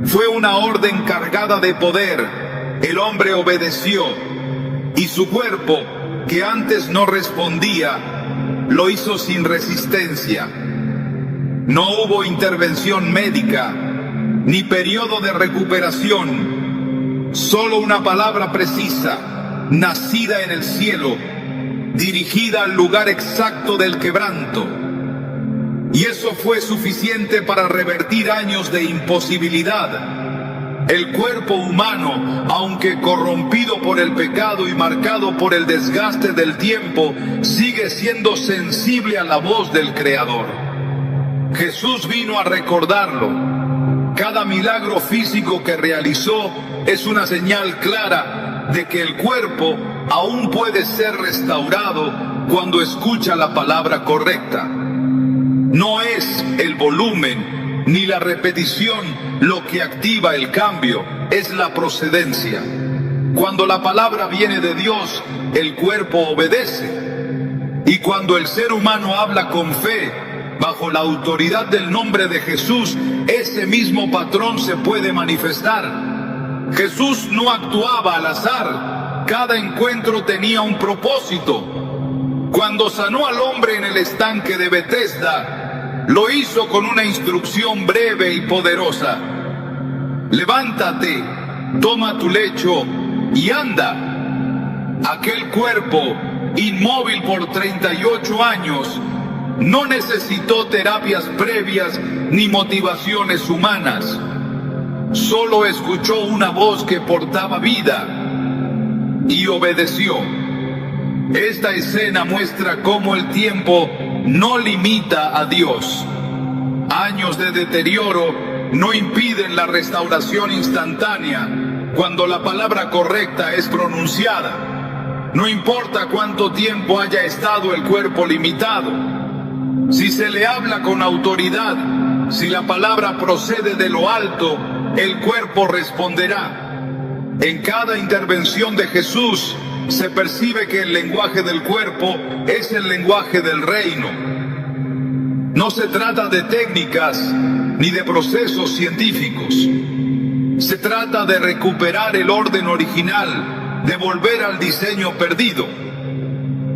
fue una orden cargada de poder. El hombre obedeció, y su cuerpo, que antes no respondía, lo hizo sin resistencia. No hubo intervención médica, ni periodo de recuperación, solo una palabra precisa, nacida en el cielo, dirigida al lugar exacto del quebranto. Y eso fue suficiente para revertir años de imposibilidad. El cuerpo humano, aunque corrompido por el pecado y marcado por el desgaste del tiempo, sigue siendo sensible a la voz del Creador. Jesús vino a recordarlo. Cada milagro físico que realizó es una señal clara de que el cuerpo aún puede ser restaurado cuando escucha la palabra correcta. No es el volumen ni la repetición lo que activa el cambio, es la procedencia. Cuando la palabra viene de Dios, el cuerpo obedece. Y cuando el ser humano habla con fe, bajo la autoridad del nombre de Jesús, ese mismo patrón se puede manifestar. Jesús no actuaba al azar, cada encuentro tenía un propósito. Cuando sanó al hombre en el estanque de Betesda, lo hizo con una instrucción breve y poderosa. Levántate, toma tu lecho y anda. Aquel cuerpo, inmóvil por 38 años, no necesitó terapias previas ni motivaciones humanas. Solo escuchó una voz que portaba vida y obedeció. Esta escena muestra cómo el tiempo no limita a Dios. Años de deterioro no impiden la restauración instantánea cuando la palabra correcta es pronunciada. No importa cuánto tiempo haya estado el cuerpo limitado. Si se le habla con autoridad, si la palabra procede de lo alto, el cuerpo responderá. En cada intervención de Jesús se percibe que el lenguaje del cuerpo es el lenguaje del reino. No se trata de técnicas ni de procesos científicos. Se trata de recuperar el orden original, de volver al diseño perdido.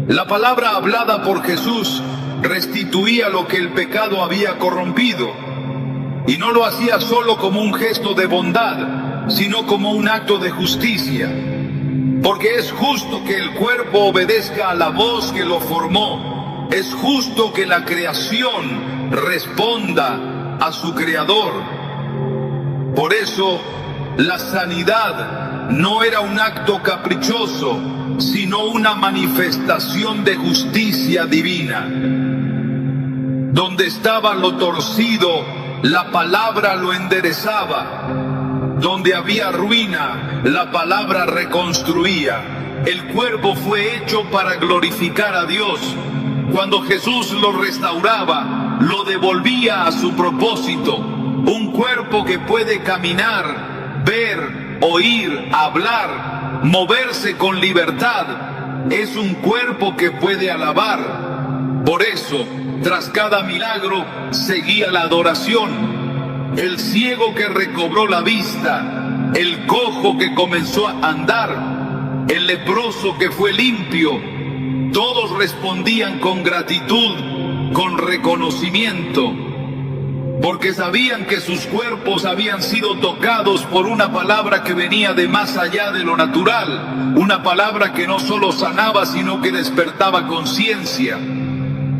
La palabra hablada por Jesús restituía lo que el pecado había corrompido, y no lo hacía solo como un gesto de bondad, sino como un acto de justicia, porque es justo que el cuerpo obedezca a la voz que lo formó, es justo que la creación responda a su creador. Por eso, la sanidad no era un acto caprichoso, sino una manifestación de justicia divina. Donde estaba lo torcido, la palabra lo enderezaba. Donde había ruina, la palabra reconstruía. El cuerpo fue hecho para glorificar a Dios. Cuando Jesús lo restauraba, lo devolvía a su propósito. Un cuerpo que puede caminar, ver, oír, hablar, moverse con libertad, es un cuerpo que puede alabar. Por eso, tras cada milagro, seguía la adoración. El ciego que recobró la vista, el cojo que comenzó a andar, el leproso que fue limpio, todos respondían con gratitud, con reconocimiento. porque sabían que sus cuerpos habían sido tocados por una palabra que venía de más allá de lo natural, una palabra que no solo sanaba, sino que despertaba conciencia,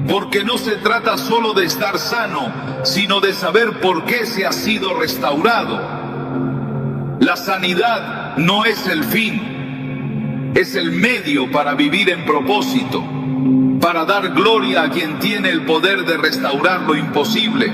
porque no se trata solo de estar sano, sino de saber por qué se ha sido restaurado. La sanidad no es el fin, es el medio para vivir en propósito, para dar gloria a quien tiene el poder de restaurar lo imposible.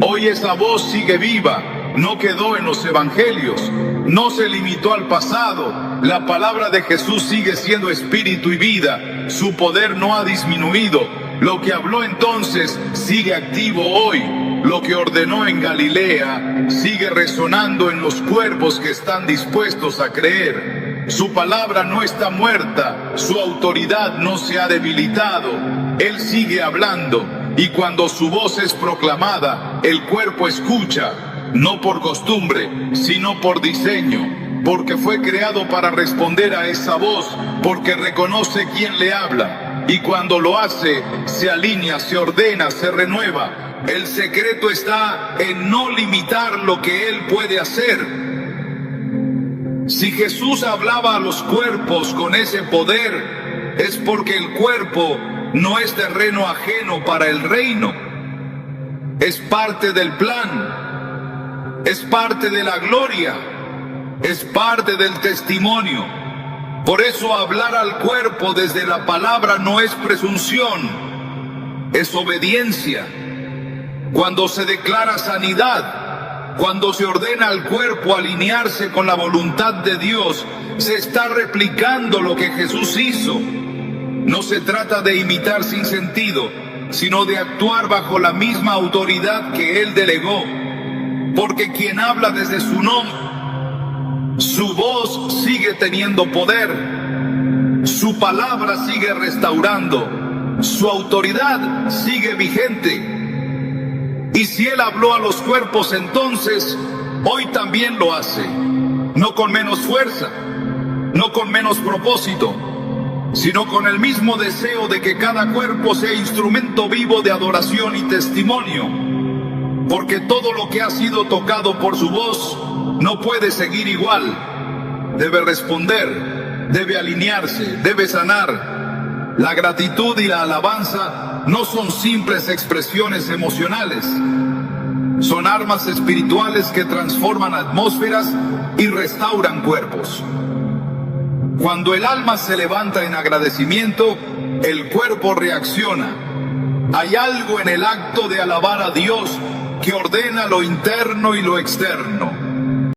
Hoy esa voz sigue viva, no quedó en los evangelios, no se limitó al pasado. La palabra de Jesús sigue siendo espíritu y vida, su poder no ha disminuido. Lo que habló entonces sigue activo hoy, lo que ordenó en Galilea sigue resonando en los cuerpos que están dispuestos a creer. Su palabra no está muerta, su autoridad no se ha debilitado, Él sigue hablando. Y cuando su voz es proclamada, el cuerpo escucha, no por costumbre, sino por diseño, porque fue creado para responder a esa voz, porque reconoce quién le habla, y cuando lo hace, se alinea, se ordena, se renueva. El secreto está en no limitar lo que Él puede hacer. Si Jesús hablaba a los cuerpos con ese poder, es porque el cuerpo no es terreno ajeno para el reino, es parte del plan, es parte de la gloria, es parte del testimonio. Por eso hablar al cuerpo desde la palabra no es presunción, es obediencia. Cuando se declara sanidad, cuando se ordena al cuerpo alinearse con la voluntad de Dios, se está replicando lo que Jesús hizo. No se trata de imitar sin sentido, sino de actuar bajo la misma autoridad que Él delegó. Porque quien habla desde su nombre, su voz sigue teniendo poder, su palabra sigue restaurando, su autoridad sigue vigente. Y si Él habló a los cuerpos entonces, hoy también lo hace, no con menos fuerza, no con menos propósito, sino con el mismo deseo de que cada cuerpo sea instrumento vivo de adoración y testimonio, porque todo lo que ha sido tocado por su voz no puede seguir igual, debe responder, debe alinearse, debe sanar. La gratitud y la alabanza no son simples expresiones emocionales, son armas espirituales que transforman atmósferas y restauran cuerpos. Cuando el alma se levanta en agradecimiento, el cuerpo reacciona. Hay algo en el acto de alabar a Dios que ordena lo interno y lo externo.